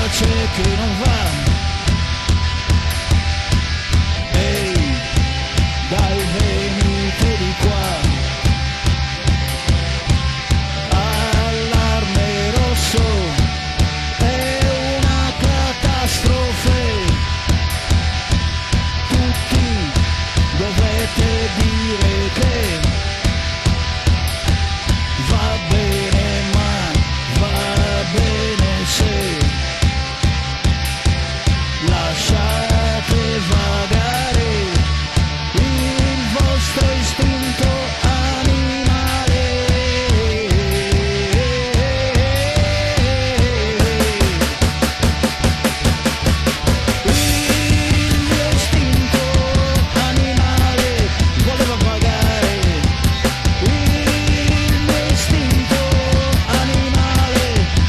pace che non va. Ehi, dai venite di qua. Allarme rosso, è una catastrofe. Tutti dovete dire che va bene, ma va bene se lasciate vagare il vostro istinto animale. Il mio istinto animale voleva vagare, il mio istinto animale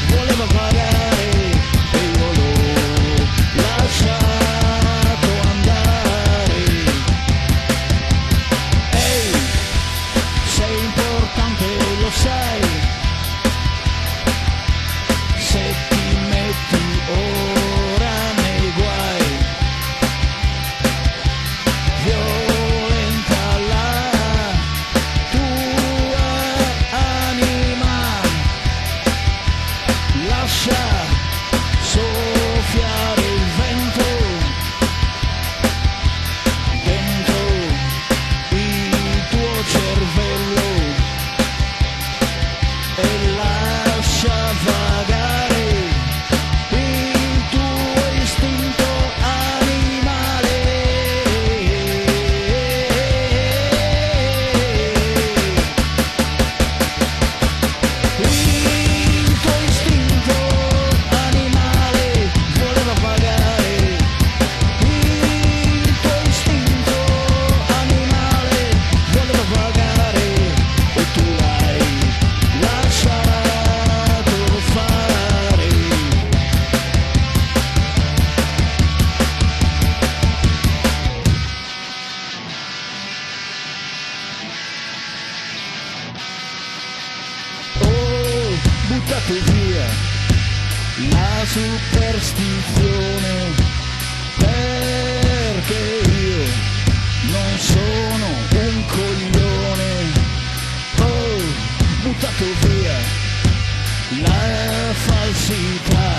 voleva vagare e io l'ho lasciato andare. Ehi, sei importante, lo sai, se ti metti ora nei guai. Violenta la tua anima, lascia soffiare il vento dentro il tuo cervello e lascia vagare il tuo istinto animale. Il tuo istinto animale voleva vagare, il tuo istinto animale voleva vagare e tu l'hai lasciato fare. Oh, buttate via la superstizione, perché io non sono un coglione. Oh, buttate via la falsità,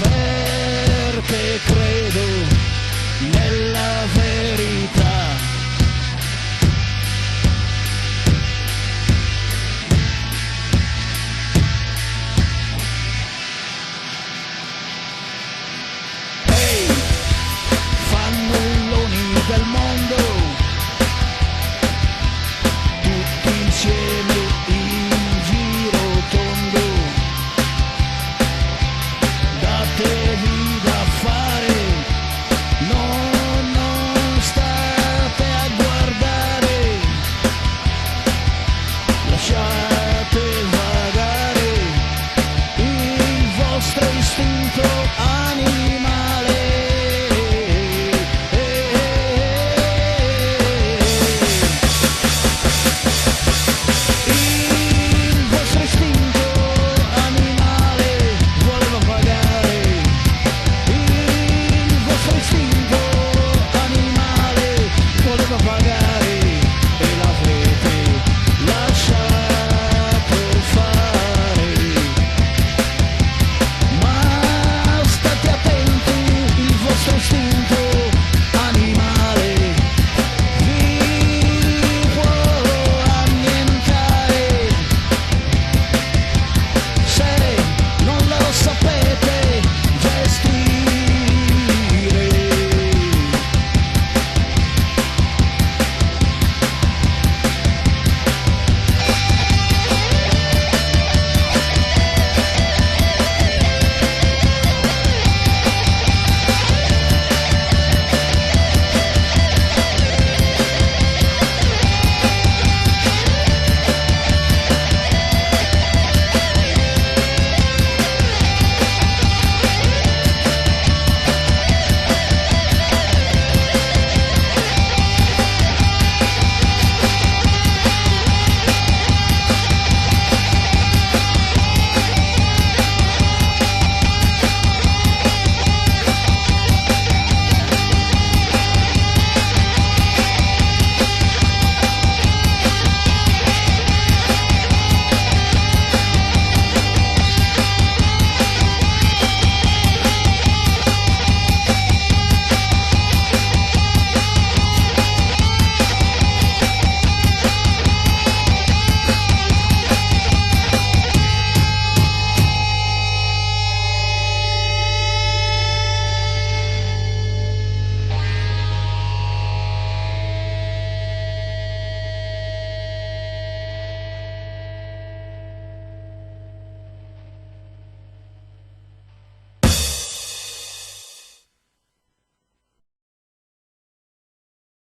perché credo nella verità.